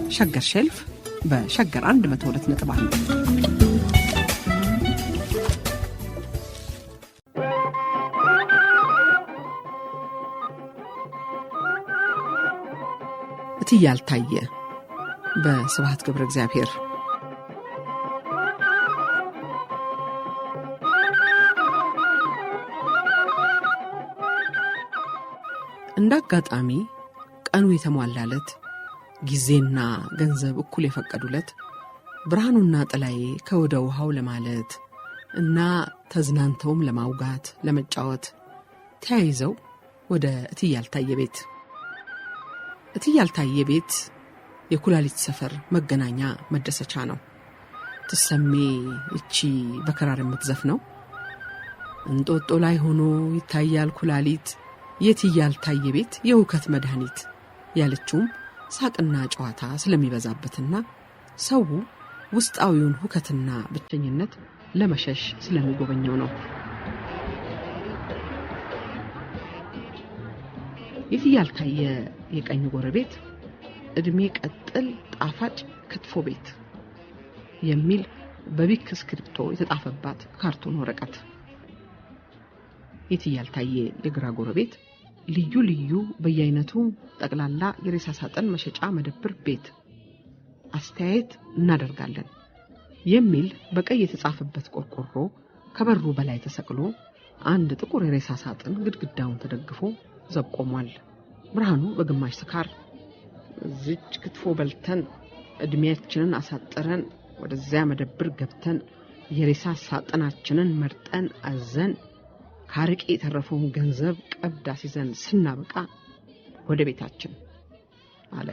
ሸገር ሼልፍ በሸገር 102.1 እትዬ ያልታየ በስብሐት ገብረ እግዚአብሔር። እንዳጋጣሚ ቀኑ የተሟላለት ጊዜና ገንዘብ እኩል የፈቀዱለት ብርሃኑና ጥላዬ ከወደ ውሃው ለማለት እና ተዝናንተውም ለማውጋት ለመጫወት ተያይዘው ወደ እትዬ ያልታየ ቤት። እትዬ ያልታየ ቤት የኩላሊት ሰፈር መገናኛ መደሰቻ ነው። ትሰሜ እቺ በከራር የምትዘፍነው እንጦጦ ላይ ሆኖ ይታያል ኩላሊት የእትዬ ያልታየ ቤት የውከት መድኃኒት ያለችውም ሳቅና ጨዋታ ስለሚበዛበትና ሰው ውስጣዊውን ሁከትና ብቸኝነት ለመሸሽ ስለሚጎበኘው ነው። የእትዬ ያልታየ የቀኝ ጎረቤት እድሜ ቀጥል ጣፋጭ ክትፎ ቤት የሚል በቢክ ስክሪፕቶ የተጻፈባት ካርቶን ወረቀት። የእትዬ ያልታየ የግራ ጎረቤት ልዩ ልዩ በየአይነቱ ጠቅላላ የሬሳ ሳጥን መሸጫ መደብር ቤት አስተያየት እናደርጋለን የሚል በቀይ የተጻፈበት ቆርቆሮ ከበሩ በላይ ተሰቅሎ አንድ ጥቁር የሬሳ ሳጥን ግድግዳውን ተደግፎ ዘቆሟል። ብርሃኑ በግማሽ ስካር ዝጭ ክትፎ በልተን እድሜያችንን አሳጥረን ወደዚያ መደብር ገብተን የሬሳ ሳጥናችንን መርጠን አዘን ካርቄ የተረፈውን ገንዘብ ቀብድ አስይዘን ስናበቃ ወደ ቤታችን አለ።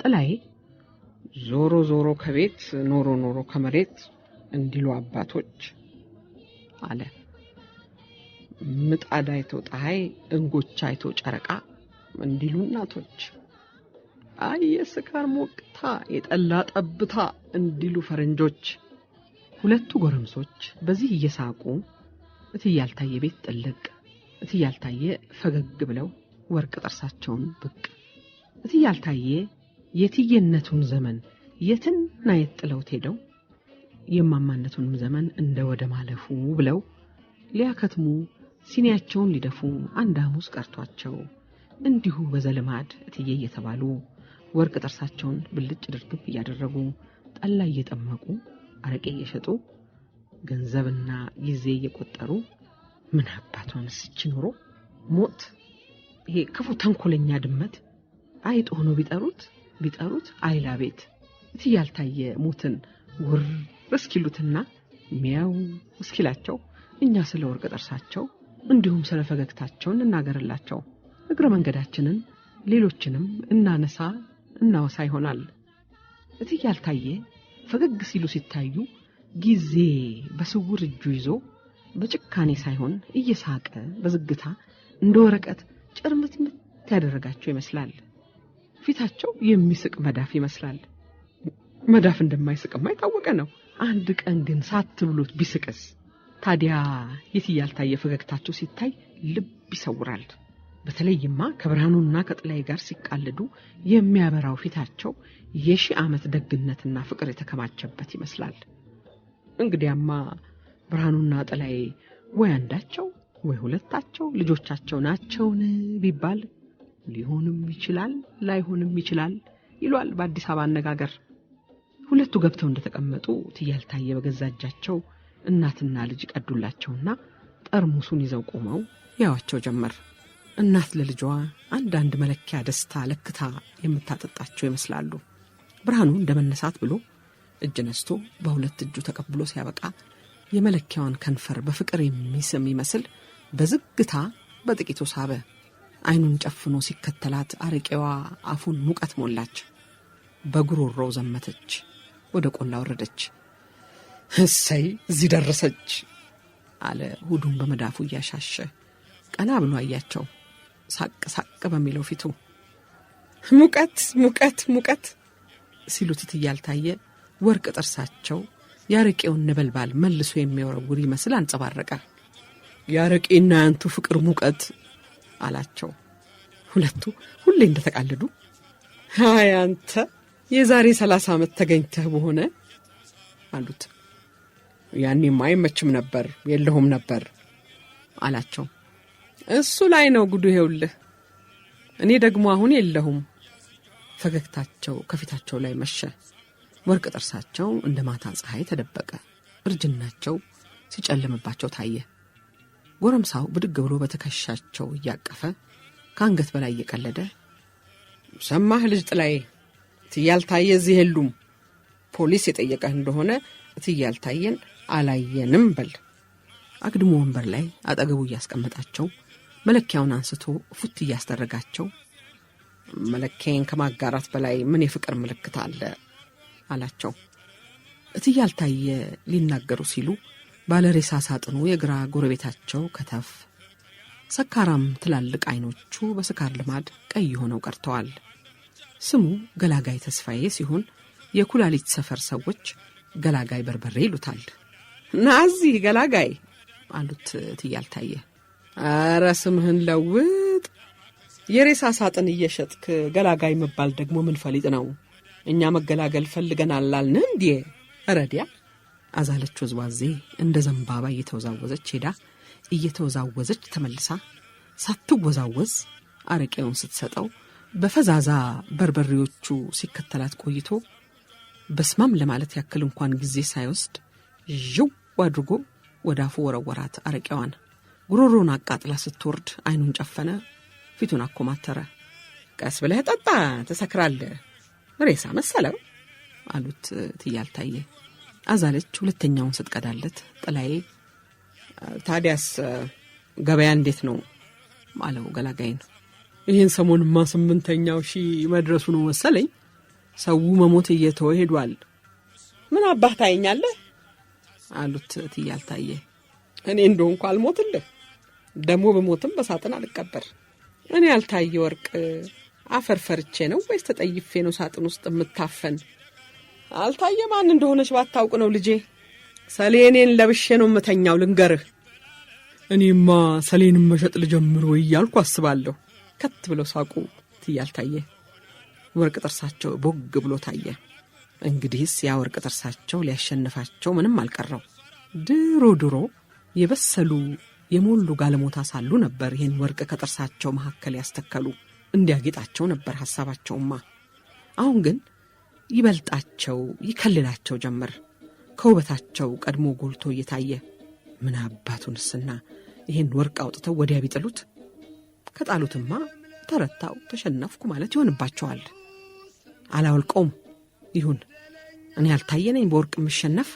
ጥላዬ ዞሮ ዞሮ ከቤት ኖሮ ኖሮ ከመሬት እንዲሉ አባቶች አለ። ምጣድ አይቶ ፀሐይ እንጎቻ አይቶ ጨረቃ እንዲሉ እናቶች፣ አይ የስካር ሞቅታ የጠላ ጠብታ እንዲሉ ፈረንጆች። ሁለቱ ጎረምሶች በዚህ እየሳቁ እትዬ ያልታየ ቤት ጥልቅ፣ እትዬ ያልታየ ፈገግ ብለው ወርቅ ጥርሳቸውን ብቅ። እትዬ ያልታየ የትየነቱን ዘመን የትና የጥለውት ሄደው የማማነቱንም ዘመን እንደ ወደ ማለፉ ብለው ሊያከትሙ ሲኒያቸውን ሊደፉ አንድ ሐሙስ ቀርቷቸው እንዲሁ በዘልማድ እትዬ እየተባሉ ወርቅ ጥርሳቸውን ብልጭ ድርግብ እያደረጉ ጠላ እየጠመቁ አረቄ እየሸጡ ገንዘብና ጊዜ እየቆጠሩ ምን አባቷንስ እቺ ኑሮ ሞት ይሄ ክፉ ተንኮለኛ ድመት አይጥ ሆኖ ቢጠሩት አይላ ቤት እትዬ ያልታየ ሞትን ውር እስኪሉትና ሚያው እስኪላቸው እኛ ስለ ወርቅ ጥርሳቸው እንዲሁም ስለ ፈገግታቸው እንናገርላቸው። እግረ መንገዳችንን ሌሎችንም እናወሳ ይሆናል። እትዬ ያልታየ ፈገግ ሲሉ ሲታዩ ጊዜ በስውር እጁ ይዞ በጭካኔ ሳይሆን እየሳቀ በዝግታ እንደ ወረቀት ጭርምትምት ያደረጋቸው ይመስላል። ፊታቸው የሚስቅ መዳፍ ይመስላል። መዳፍ እንደማይስቅማ የታወቀ ነው። አንድ ቀን ግን ሳትብሉት ቢስቅስ? ታዲያ የእትዬ ያልታየ ፈገግታቸው ሲታይ ልብ ይሰውራል። በተለይማ ከብርሃኑና ከጥላዬ ጋር ሲቃለዱ የሚያበራው ፊታቸው የሺህ ዓመት ደግነትና ፍቅር የተከማቸበት ይመስላል። እንግዲያማ ብርሃኑና ጥላዬ ወይ አንዳቸው ወይ ሁለታቸው ልጆቻቸው ናቸውን ቢባል ሊሆንም ይችላል ላይሆንም ይችላል ይሏል በአዲስ አበባ አነጋገር። ሁለቱ ገብተው እንደተቀመጡ እትዬ ያልታየ በገዛ እጃቸው እናትና ልጅ ቀዱላቸውና ጠርሙሱን ይዘው ቆመው ያዋቸው ጀመር። እናት ለልጇ አንዳንድ መለኪያ ደስታ ለክታ የምታጠጣቸው ይመስላሉ። ብርሃኑ እንደመነሳት ብሎ እጅ ነስቶ በሁለት እጁ ተቀብሎ ሲያበቃ የመለኪያውን ከንፈር በፍቅር የሚስም ይመስል በዝግታ በጥቂቱ ሳበ። አይኑን ጨፍኖ ሲከተላት አረቄዋ አፉን ሙቀት ሞላች። በጉሮሮው ዘመተች፣ ወደ ቆላ ወረደች። እሰይ እዚህ ደረሰች አለ ሁዱን በመዳፉ እያሻሸ። ቀና ብሎ አያቸው ሳቅ በሚለው ፊቱ። ሙቀት ሙቀት ሙቀት ሲሉት እትዬ ያልታየ ወርቅ ጥርሳቸው ያረቄውን ነበልባል መልሶ የሚወረውር ይመስል አንጸባረቀ። ያረቄና ያንቱ ፍቅር ሙቀት አላቸው። ሁለቱ ሁሌ እንደተቃለዱ ሃይ አንተ የዛሬ 30 ዓመት ተገኝተህ በሆነ አሉት። ያኔማ አይመችም ነበር የለሁም ነበር አላቸው። እሱ ላይ ነው ጉዱ ይኸውልህ። እኔ ደግሞ አሁን የለሁም። ፈገግታቸው ከፊታቸው ላይ መሸ። ወርቅ ጥርሳቸው እንደ ማታ ፀሐይ ተደበቀ። እርጅናቸው ሲጨልምባቸው ታየ። ጎረምሳው ብድግ ብሎ በተከሻቸው እያቀፈ ከአንገት በላይ እየቀለደ ሰማህ ልጅ ጥላዬ፣ ትያልታየ እዚህ የሉም። ፖሊስ የጠየቀህ እንደሆነ ትያልታየን አላየንም በል። አግድሞ ወንበር ላይ አጠገቡ እያስቀመጣቸው መለኪያውን አንስቶ ፉት እያስደረጋቸው መለኪያን ከማጋራት በላይ ምን የፍቅር ምልክት አለ አላቸው። እትያልታየ ሊናገሩ ሲሉ ባለሬሳ ሳጥኑ የግራ ጎረቤታቸው ከተፍ። ሰካራም ትላልቅ አይኖቹ በስካር ልማድ ቀይ ሆነው ቀርተዋል። ስሙ ገላጋይ ተስፋዬ ሲሆን የኩላሊት ሰፈር ሰዎች ገላጋይ በርበሬ ይሉታል። ናዚ ገላጋይ አሉት እትያልታየ። አረ ስምህን ለውጥ። የሬሳ ሳጥን እየሸጥክ ገላጋይ መባል ደግሞ ምን ፈሊጥ ነው? እኛ መገላገል ፈልገናል አላልን እንዴ? ረዲያ አዛለች ወዝዋዜ እንደ ዘንባባ እየተወዛወዘች ሄዳ እየተወዛወዘች ተመልሳ ሳትወዛወዝ አረቄውን ስትሰጠው በፈዛዛ በርበሬዎቹ ሲከተላት ቆይቶ በስማም ለማለት ያክል እንኳን ጊዜ ሳይወስድ ዥው አድርጎ ወዳፉ ወረወራት አረቄዋን። ጉሮሮን አቃጥላ ስትወርድ አይኑን ጨፈነ፣ ፊቱን አኮማተረ። ቀስ ብለህ ጠጣ ተሰክራለህ፣ ሬሳ መሰለው አሉት እትያልታየ። አዛለች ሁለተኛውን ስትቀዳለት ጥላዬ ታዲያስ ገበያ እንዴት ነው አለው ገላጋይን። ይህን ሰሞንማ 8ኛው ሺህ መድረሱ ነው መሰለኝ። ሰው መሞት እየተወ ሄዷል። ምን አባህ ታየኛለህ አሉት እትያልታየ። እኔ እንደሆንኩ አልሞትልህ፣ ደሞ በሞትም በሳጥን አልቀበር። እኔ ያልታየ ወርቅ አፈርፈርቼ ነው ወይስ ተጠይፌ ነው ሳጥን ውስጥ የምታፈን? አልታየ ማን እንደሆነች ባታውቅ ነው ልጄ። ሰሌኔን ለብሼ ነው የምተኛው ልንገርህ። እኔማ ሰሌንን መሸጥ ልጀምር ወይ እያልኩ አስባለሁ። ከት ብለው ሳቁ እትያልታየ። ወርቅ ጥርሳቸው ቦግ ብሎ ታየ። እንግዲህስ ያ ወርቅ ጥርሳቸው ሊያሸንፋቸው ምንም አልቀረው። ድሮ የበሰሉ የሞሉ ጋለሞታ ሳሉ ነበር ይህን ወርቅ ከጥርሳቸው መካከል ያስተከሉ። እንዲያጌጣቸው ነበር ሐሳባቸውማ። አሁን ግን ይበልጣቸው ይከልላቸው ጀመር። ከውበታቸው ቀድሞ ጎልቶ እየታየ ምን አባቱንስና ይህን ወርቅ አውጥተው ወዲያ ቢጥሉት፣ ከጣሉትማ ተረታው ተሸነፍኩ ማለት ይሆንባቸዋል። አላወልቀውም ይሁን፣ እኔ አልታየ ነኝ በወርቅ የምሸነፍ።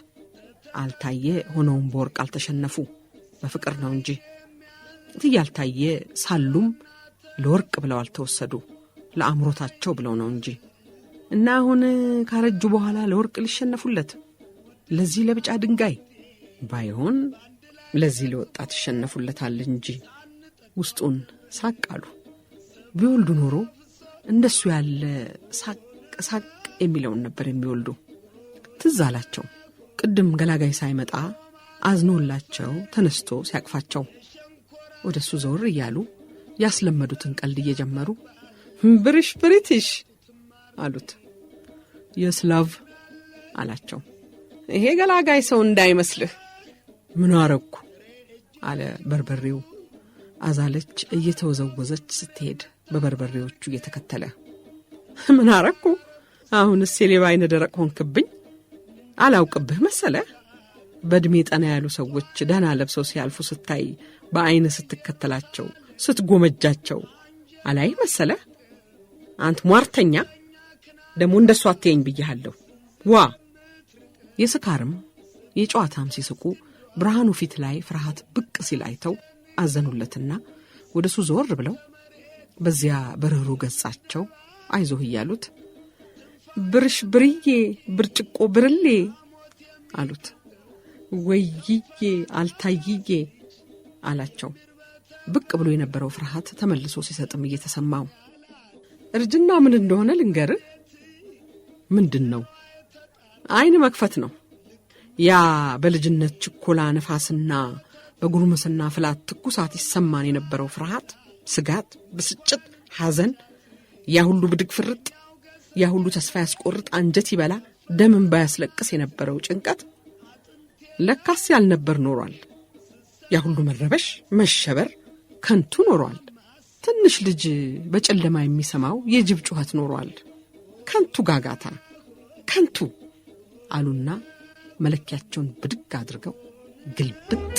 አልታየ ሆነውም በወርቅ አልተሸነፉ፣ በፍቅር ነው እንጂ። እትያልታየ ሳሉም ለወርቅ ብለው አልተወሰዱ፣ ለአምሮታቸው ብለው ነው እንጂ። እና አሁን ካረጁ በኋላ ለወርቅ ሊሸነፉለት? ለዚህ ለብጫ ድንጋይ ባይሆን ለዚህ ለወጣት ይሸነፉለታል እንጂ። ውስጡን ሳቃሉ። ቢወልዱ ኖሮ እንደሱ ያለ ሳቅ የሚለውን ነበር የሚወልዱ። ትዝ አላቸው ቅድም ገላጋይ ሳይመጣ አዝኖላቸው ተነስቶ ሲያቅፋቸው። ወደሱ ዘወር እያሉ ያስለመዱትን ቀልድ እየጀመሩ ብሪሽ ብሪቲሽ አሉት። የስላቭ አላቸው። ይሄ ገላጋይ ሰው እንዳይመስልህ። ምን አረኩ አለ በርበሬው። አዛለች እየተወዘወዘች ስትሄድ በበርበሬዎቹ እየተከተለ ምን አረኩ? አሁንስ የሌባ አይነ ደረቅ ሆንክብኝ። አላውቅብህ መሰለ? በእድሜ ጠና ያሉ ሰዎች ደህና ለብሰው ሲያልፉ ስታይ በአይነ ስትከተላቸው ስትጎመጃቸው አላይ መሰለ? አንተ ሟርተኛ፣ ደሞ እንደሱ አትየኝ ብያለሁ። ዋ የስካርም የጨዋታም ሲስቁ ብርሃኑ ፊት ላይ ፍርሃት ብቅ ሲል አይተው አዘኑለትና ወደሱ ዘወር ብለው በዚያ በርህሩ ገጻቸው አይዞህ እያሉት ብርሽ ብርዬ ብርጭቆ ብርሌ አሉት። ወይዬ አልታይዬ አላቸው። ብቅ ብሎ የነበረው ፍርሃት ተመልሶ ሲሰጥም እየተሰማው እርጅና ምን እንደሆነ ልንገርህ። ምንድነው? አይን መክፈት ነው። ያ በልጅነት ችኮላ ነፋስና በጉርምስና ፍላት ትኩሳት ይሰማን የነበረው ፍርሃት፣ ስጋት፣ ብስጭት፣ ሐዘን ያ ሁሉ ብድግ ፍርጥ ያ ሁሉ ተስፋ ያስቆርጥ አንጀት ይበላ ደምን ባያስለቅስ የነበረው ጭንቀት ለካስ ያልነበር ኖሯል። ያ ሁሉ መረበሽ መሸበር ከንቱ ኖሯል። ትንሽ ልጅ በጨለማ የሚሰማው የጅብ ጩኸት ኖሯል። ከንቱ ጋጋታ ከንቱ አሉና መለኪያቸውን ብድግ አድርገው ግልብጥ